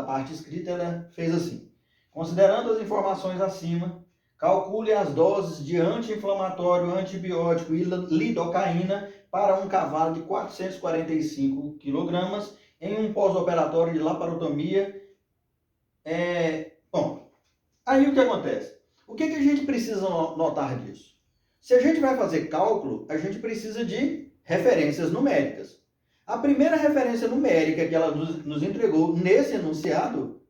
parte escrita, ela fez assim: considerando as informações acima, calcule as doses de anti-inflamatório, antibiótico e lidocaína para um cavalo de 445 kg em um pós-operatório de laparotomia. Bom, aí o que acontece? O que a gente precisa notar disso? Se a gente vai fazer cálculo, a gente precisa de referências numéricas. A primeira referência numérica que ela nos entregou nesse enunciado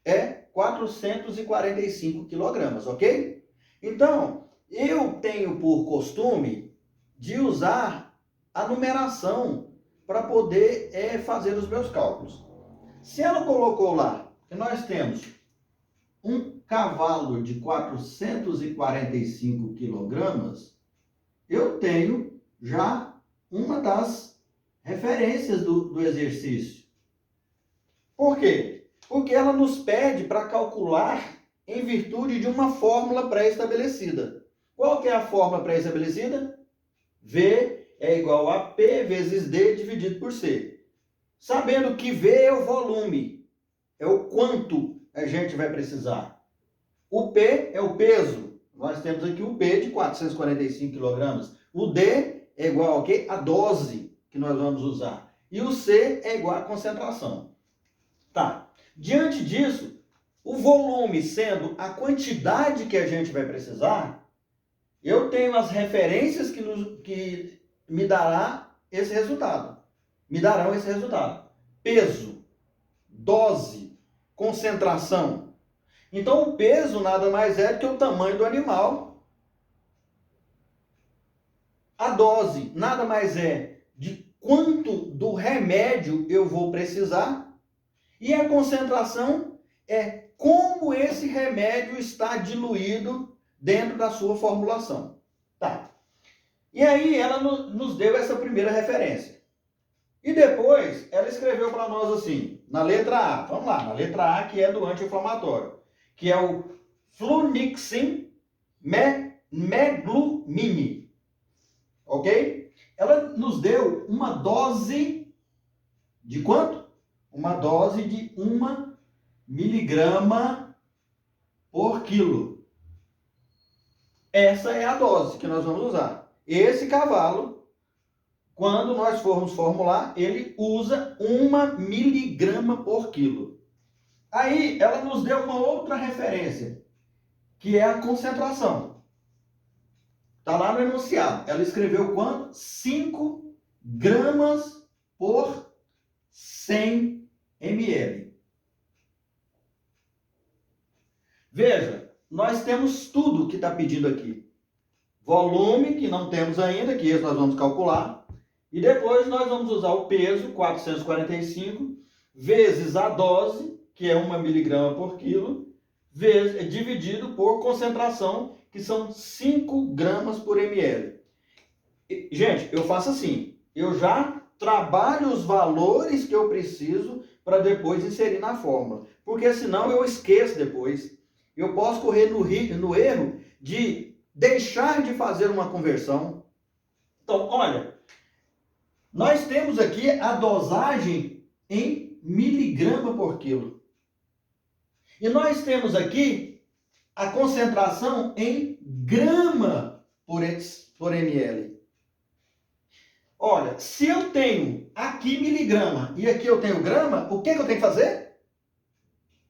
é 445 kg, ok? Então, eu tenho por costume de usar a numeração para poder fazer os meus cálculos. Se ela colocou lá que nós temos um cavalo de 445 kg, eu tenho já uma das referências do exercício. Por quê? Porque ela nos pede para calcular em virtude de uma fórmula pré-estabelecida. Qual que é a fórmula pré-estabelecida? V é igual a P vezes D dividido por C. Sabendo que V é o volume, é o quanto a gente vai precisar. O P é o peso. Nós temos aqui o P de 445 kg. O D é igual ao quê? A dose que nós vamos usar. E o C é igual à concentração. Tá. Diante disso, o volume sendo a quantidade que a gente vai precisar, eu tenho as referências que me darão esse resultado. Peso, dose, concentração. Então, o peso nada mais é do que o tamanho do animal. A dose nada mais é de quanto do remédio eu vou precisar. E a concentração é como esse remédio está diluído dentro da sua formulação. Tá. E aí ela nos deu essa primeira referência. E depois ela escreveu para nós assim, na letra A, vamos lá, na letra A, que é do anti-inflamatório, que é o Flunixin Meglumine. Ok? Ela nos deu uma dose de quanto? Uma dose de 1 miligrama por quilo. Essa é a dose que nós vamos usar. Esse cavalo, quando nós formos formular, ele usa 1 miligrama por quilo. Aí ela nos deu uma outra referência, que é a concentração. Está lá no enunciado. Ela escreveu quanto? 5 gramas por 100 ml. Veja, nós temos tudo que está pedindo aqui. Volume, que não temos ainda, que esse nós vamos calcular. E depois nós vamos usar o peso, 445, vezes a dose, que é 1 miligrama por quilo, dividido por concentração, que são 5 gramas por ml. Gente, eu faço assim, eu já trabalho os valores que eu preciso para depois inserir na fórmula, porque senão eu esqueço depois. Eu posso correr no erro de deixar de fazer uma conversão. Então, olha, nós temos aqui a dosagem em miligrama por quilo. E nós temos aqui a concentração em grama por ml. Olha, se eu tenho aqui miligrama e aqui eu tenho grama, o que eu tenho que fazer?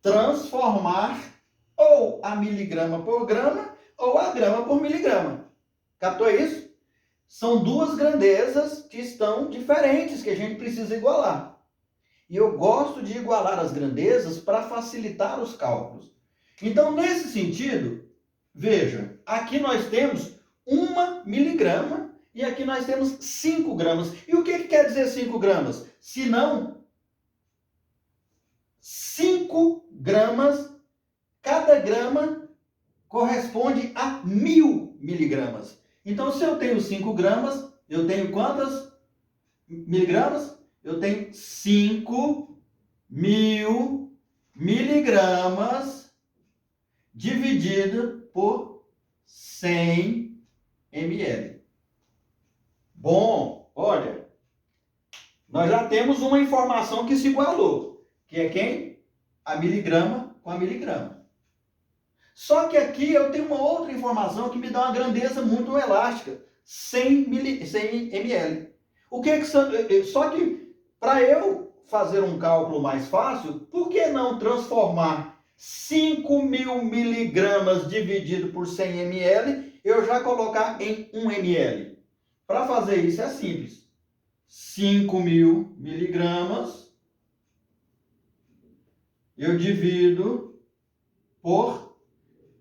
Transformar ou a miligrama por grama ou a grama por miligrama. Captou isso? São duas grandezas que estão diferentes, que a gente precisa igualar. E eu gosto de igualar as grandezas para facilitar os cálculos. Então, nesse sentido, veja, aqui nós temos 1 miligrama e aqui nós temos 5 gramas. E o que quer dizer 5 gramas? Se não, 5 gramas, cada grama corresponde a 1000 miligramas. Então, se eu tenho 5 gramas, eu tenho quantas miligramas? Eu tenho 5.000 miligramas dividido por 100 ml. Bom, olha, nós já temos uma informação que se igualou, que é quem? a miligrama com a miligrama. Só que aqui eu tenho uma outra informação que me dá uma grandeza muito elástica, 100 ml. Só que para eu fazer um cálculo mais fácil, por que não transformar 5.000 miligramas dividido por 100 ml, eu já colocar em 1 ml? Para fazer isso é simples. 5.000 miligramas eu divido por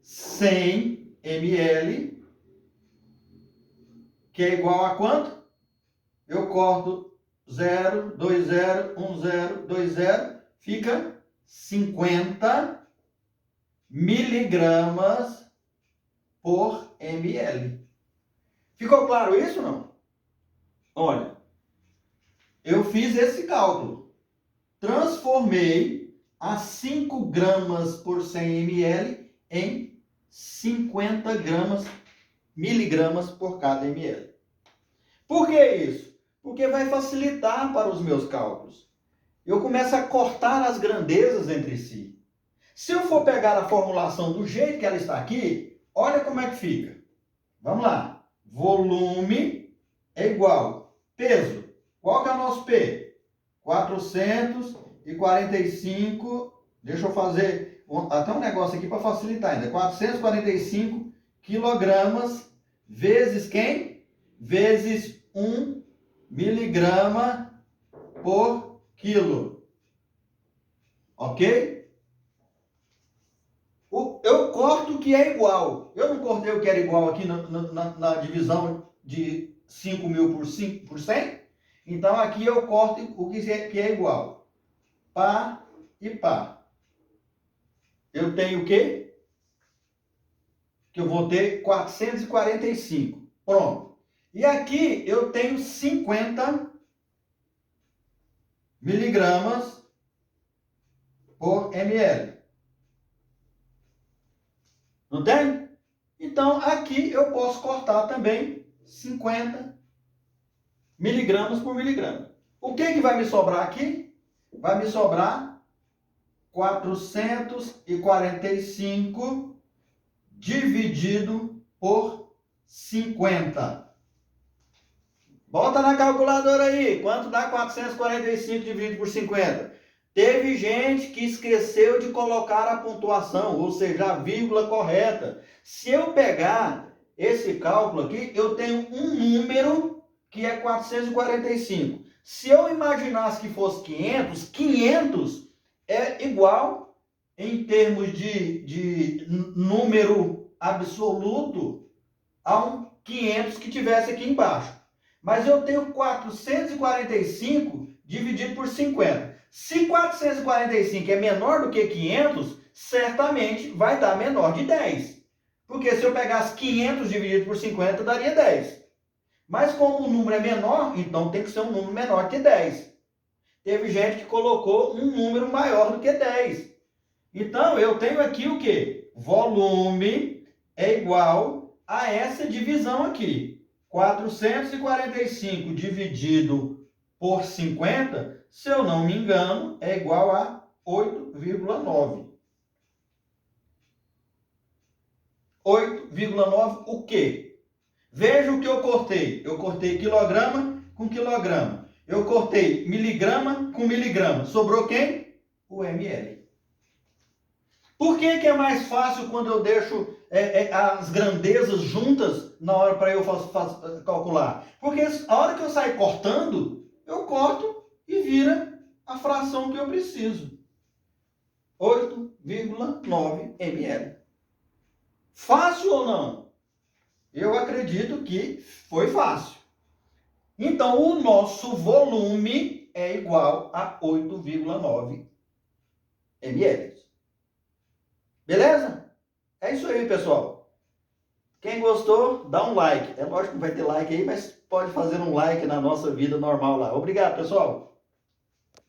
100 ml, que é igual a quanto? Eu corto 0, 2, 0, 1, 0, 2, 0, fica 50 miligramas por ml. Ficou claro isso ou não? Olha, eu fiz esse cálculo. Transformei a 5 gramas por 100 ml em 50 miligramas por cada ml. Por que isso? Porque vai facilitar para os meus cálculos. Eu começo a cortar as grandezas entre si. Se eu for pegar a formulação do jeito que ela está aqui, olha como é que fica. Vamos lá. Volume é igual. Peso. Qual que é o nosso P? 445. Deixa eu fazer até um negócio aqui para facilitar ainda. 445 quilogramas vezes quem? Vezes 1 miligrama por quilo. Ok? Eu corto o que é igual. Eu não cortei o que era igual aqui na divisão de 5.000 por 100? Então aqui eu corto o que é igual. Pá e pá. Eu tenho o quê? Que eu vou ter 445. Pronto. E aqui eu tenho 50 miligramas por ml. Não tem? Então aqui eu posso cortar também 50 miligramas por miligrama. O que vai me sobrar aqui? Vai me sobrar 445 dividido por 50. Bota na calculadora aí. Quanto dá 445 dividido por 50? Teve gente que esqueceu de colocar a pontuação, ou seja, a vírgula correta. Se eu pegar esse cálculo aqui, eu tenho um número que é 445. Se eu imaginasse que fosse 500, 500 é igual, em termos de número absoluto, a um 500 que tivesse aqui embaixo. Mas eu tenho 445 dividido por 50. Se 445 é menor do que 500, certamente vai dar menor de 10. Porque se eu pegasse 500 dividido por 50, daria 10. Mas como o número é menor, então tem que ser um número menor que 10. Teve gente que colocou um número maior do que 10. Então, eu tenho aqui o quê? Volume é igual a essa divisão aqui. 445 dividido por 50, se eu não me engano, é igual a 8,9. 8,9 o quê? Veja o que eu cortei. Eu cortei quilograma com quilograma. Eu cortei miligrama com miligrama. Sobrou quem? O ml. Por que é mais fácil quando eu deixo as grandezas juntas na hora para eu calcular? Porque a hora que eu sair cortando, eu corto e vira a fração que eu preciso. 8,9 ml. Fácil ou não? Eu acredito que foi fácil. Então, o nosso volume é igual a 8,9 ml. Beleza? É isso aí, pessoal. Quem gostou, dá um like. É lógico que vai ter like aí, mas pode fazer um like na nossa vida normal lá. Obrigado, pessoal.